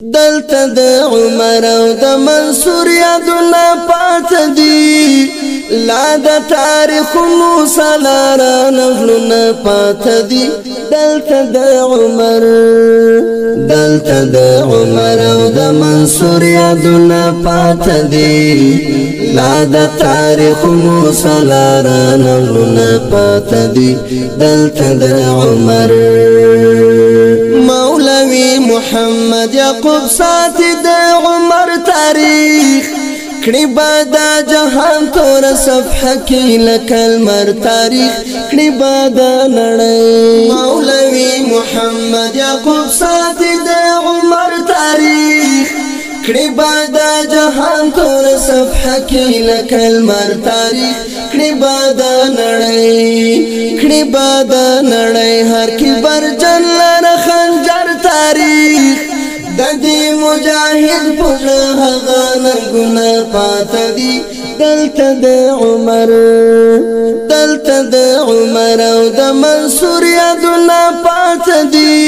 دلته د عمر او د منصور یادونه پاتې دي لا د تاریخونو سالاره نغلونه پاتې دي دلته د عمر او د منصور یادونه پاتې دي لا د تاریخونو سالاره نغلونه پاتې دي دلته د عمر مولوی محمد یعقوب ساتي د عمر تاریخ کړي بادا جهان تور صفحه کې لکلمر تاریخ کړي بادا نړۍ مولوی محمد یعقوب ساتي د عمر تاریخ کړي بادا جهان تور صفحه کې لکلمر تاریخ کړي بادا نړۍ هر کې برجن لر خنجر تاریخ د دې مجاهد پر هغه نګونه پاتې دي دلته د عمر او د منصور یادونه پاتې دي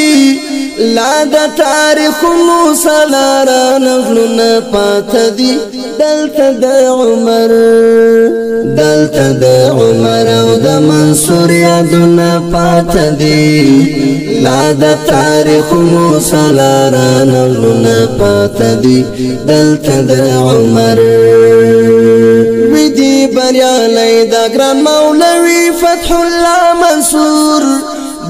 لا د تاریخونو سالاره نغلونه پاتې دي دلته د عمر او د منصور یادونه پاتې دي لا د تاریخونو سالاره نغلونه پاتې دي دلته د عمر ودي بریالی د ګران مولوی فتح الله منصور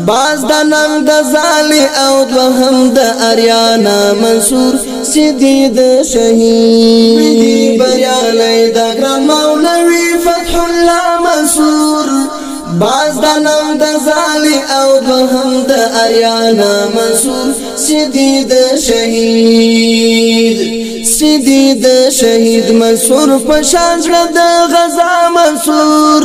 باز د ننګ د زالی او دوهم د اریانا منصور سیدی د شهید ودي بریالی د ګران مولوی فتح الله منصور باز د ننګ د زالی او دوهم د اریانا منصور سیدی د شهید منصور پشان زړه د غزا منصور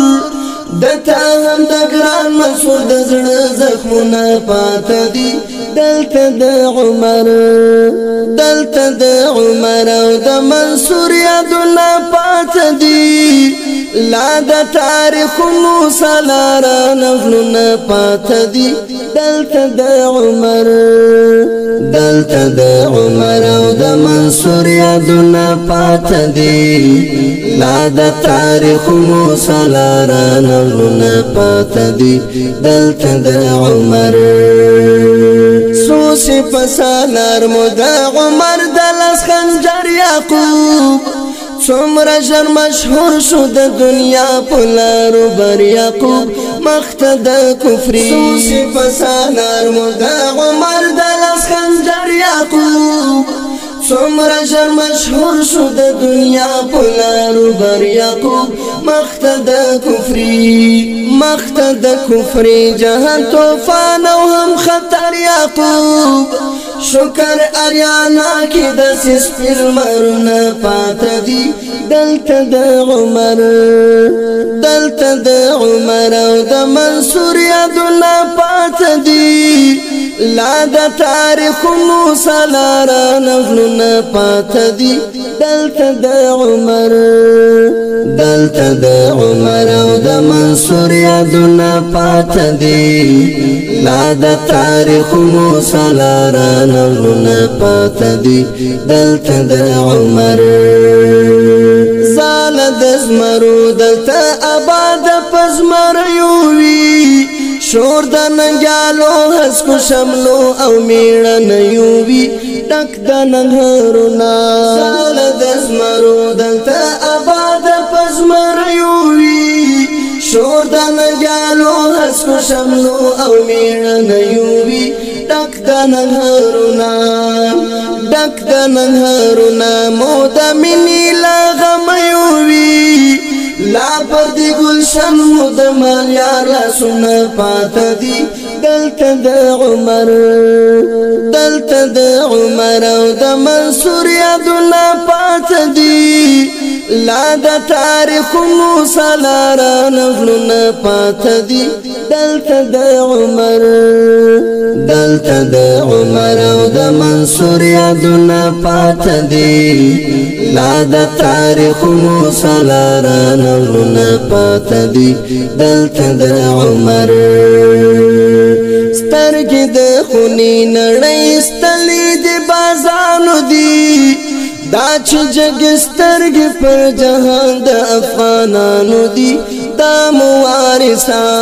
دته هم د ګران منصور د زړه زخمونه پاتې دي دلته د عمر او د منصور یادونه پاتې دي لا د تاریخونو سالاره نغلونه پاتې دي دلته د عمر او د منصور یادونه پاتې دي لا د تاریخونو سالاره نغلونه پاتې دي دلته د عمر سوسی پسالار مو د عمر د لاس خنجر یعقوب څومره ژر مشهور شو د دنیا په لارو بر یعقوب مخته د کفري سوسی پسالار مو د عمر د لاس خنجر یعقوب څومره ژر مشهور شو د دنیا په لارو بر یعقوب مخته د کفري جهان طوفان او هم خطر یعقوب شکر اریانا کې د سپر مرونه پاتې دي دلته د عمر او د منصور یادونه پاتې دي لا د تاریخونو سالاره نغلونه پاتې دي دلته د عمر او د منصور یادونه پاتې دي لا د تاریخونو سالاره نغلونه پاتې دي دلته د عمر زال د زمرو دلته آباد پزمر یووي شور د ننګیالو هسکو شملو او میړه یووي ډک د ننګرونه زال د زمرو دلته آباد پزمر یووي شور د ننګیالو هسکو شملو او میړه یووي ډک د ننګرونه مو د مینې لا غم یووي لا پر دی گلشن مو د مالیا لاسونه پاتې دي دلته د عمر او د منصور یادونه پاتې دي لا د تاریخونو سالاره نغلونه پاتې دي دلته د عمر او د منصور یادونه پاتې دي لا د تاریخونو سالاره نغلونه پاتې دي دلته د عمر سترګې د خوني نړۍ ستلې د بازار افغانانو دی دا چې جګسترګې پر جهان د افغانانو دی دا موارثان